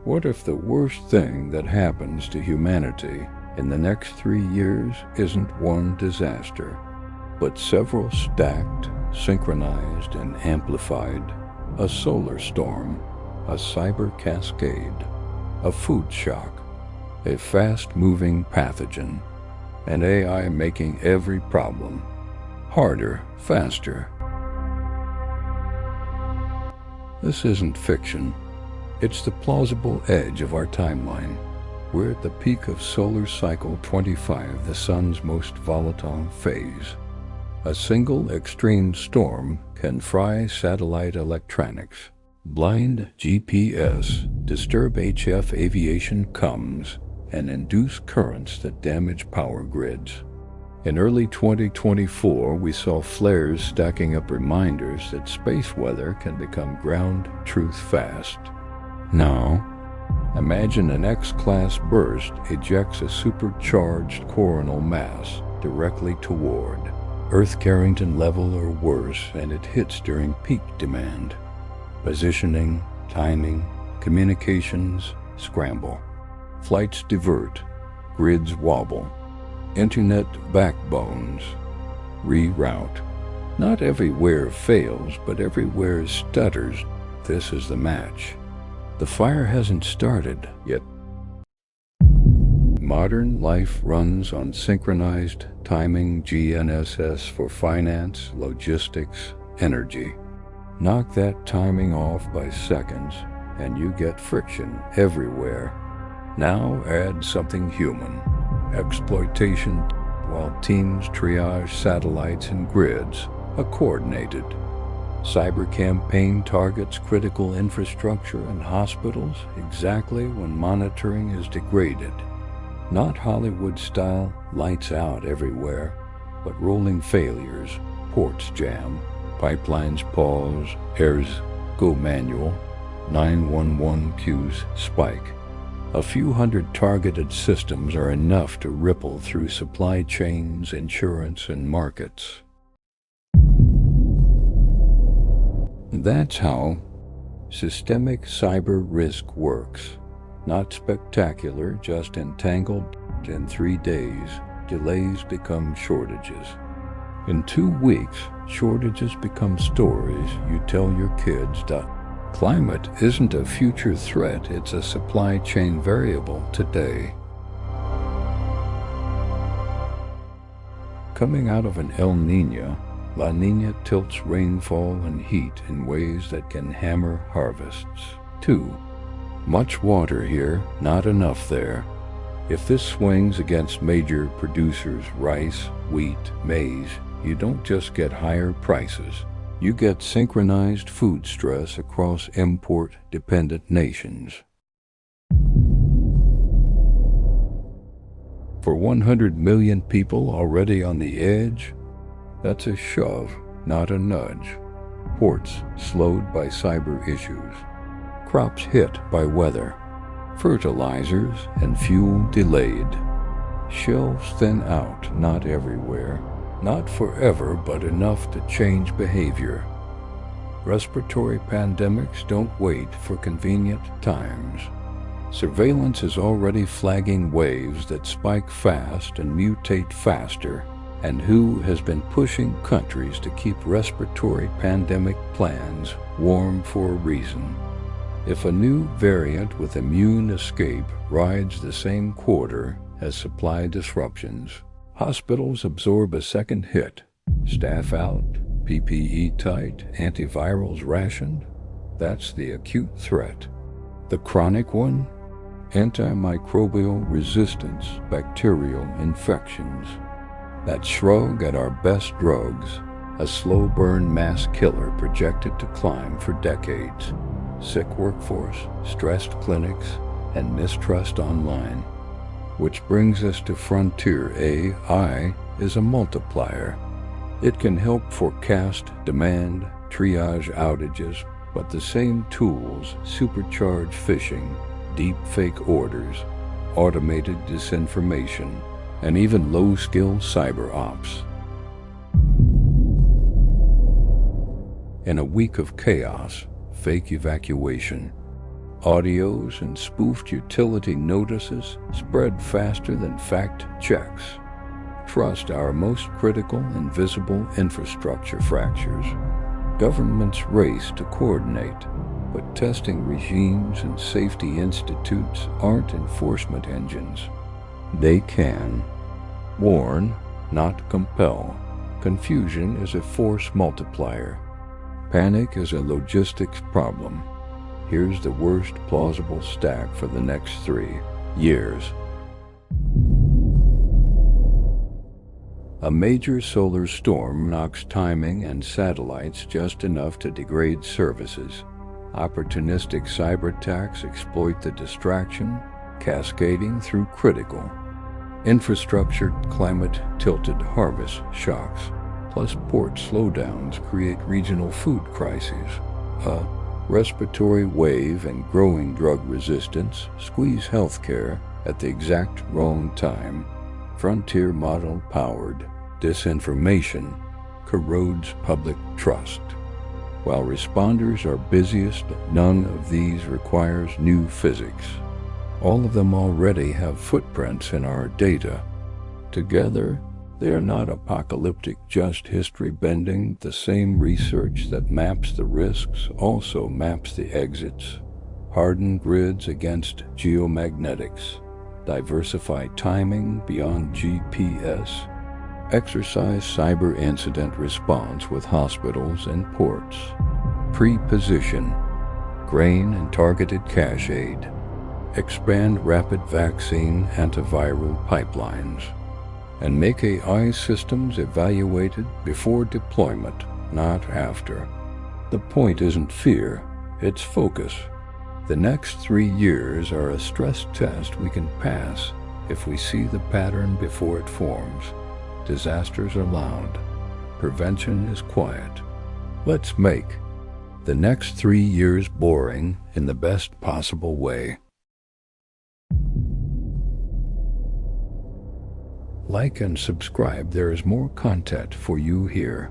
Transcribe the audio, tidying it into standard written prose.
What if the worst thing that happens to humanity in the next 3 years isn't one disaster, but several stacked, synchronized, and amplified? A solar storm, a cyber cascade, a food shock, a fast-moving pathogen, and AI making every problem harder, faster. This isn't fiction. It's the plausible edge of our timeline. We're at the peak of solar cycle 25, the sun's most volatile phase. A single extreme storm can fry satellite electronics, blind GPS, disturb HF aviation comms, and induce currents that damage power grids. In early 2024, we saw flares stacking up reminders that space weather can become ground truth fast. Now, imagine an X-class burst ejects a supercharged coronal mass directly toward Earth Carrington level or worse, and it hits during peak demand. Positioning, timing, communications scramble. Flights divert, grids wobble. Internet backbones reroute. Not everywhere fails, but everywhere stutters. This is the match. The fire hasn't started yet. Modern life runs on synchronized timing, GNSS for finance, logistics, energy. Knock that timing off by seconds, and you get friction everywhere. Now add something human. Exploitation, while teams triage satellites and grids, a coordinated cyber campaign targets critical infrastructure and hospitals exactly when monitoring is degraded. Not Hollywood-style lights out everywhere, but rolling failures, ports jam, pipelines pause, errors go manual, 911 queues spike. A few hundred targeted systems are enough to ripple through supply chains, insurance, and markets. That's how systemic cyber risk works. Not spectacular, just entangled. In 3 days, delays become shortages. In 2 weeks, shortages become stories you tell your kids. Climate isn't a future threat, it's a supply chain variable today. Coming out of an El Niño, La Niña tilts rainfall and heat in ways that can hammer harvests. 2. Much water here, not enough there. If this swings against major producers, rice, wheat, maize, you don't just get higher prices. You get synchronized food stress across import-dependent nations. For 100 million people already on the edge, that's a shove, not a nudge. Ports slowed by cyber issues. Crops hit by weather. Fertilizers and fuel delayed. Shelves thin out, not everywhere. Not forever, but enough to change behavior. Respiratory pandemics don't wait for convenient times. Surveillance is already flagging waves that spike fast and mutate faster. And who has been pushing countries to keep respiratory pandemic plans warm for a reason? If a new variant with immune escape rides the same quarter as supply disruptions, hospitals absorb a second hit. Staff out, PPE tight, antivirals rationed. That's the acute threat. The chronic one? Antimicrobial resistance, bacterial infections. That shrug at our best drugs, a slow burn mass killer projected to climb for decades. Sick workforce, stressed clinics, and mistrust online. Which brings us to frontier. AI is a multiplier. It can help forecast demand, triage outages, but the same tools supercharge phishing, deep fake orders, automated disinformation, and even low-skill cyber ops. In a week of chaos, fake evacuation, Audios and spoofed utility notices spread faster than fact checks. Trust our most critical and visible infrastructure fractures. Governments race to coordinate, but testing regimes and safety institutes aren't enforcement engines. They can warn, not compel. Confusion is a force multiplier. Panic is a logistics problem. Here's the worst plausible stack for the next 3 years. A major solar storm knocks timing and satellites just enough to degrade services. Opportunistic cyber attacks exploit the distraction, cascading through critical infrastructure. Climate-tilted harvest shocks, plus port slowdowns create regional food crises. A respiratory wave and growing drug resistance squeeze healthcare at the exact wrong time. Frontier model-powered disinformation corrodes public trust. While responders are busiest, none of these requires new physics. All of them already have footprints in our data. Together, they are not apocalyptic, just history-bending. The same research that maps the risks also maps the exits. Harden grids against geomagnetics. Diversify timing beyond GPS. Exercise cyber incident response with hospitals and ports. Pre-position. Grain and targeted cash aid. Expand rapid vaccine antiviral pipelines. And make AI systems evaluated before deployment, not after. The point isn't fear, it's focus. The next 3 years are a stress test we can pass if we see the pattern before it forms. Disasters are loud. Prevention is quiet. Let's make the next 3 years boring in the best possible way. Like and subscribe. There is more content for you here.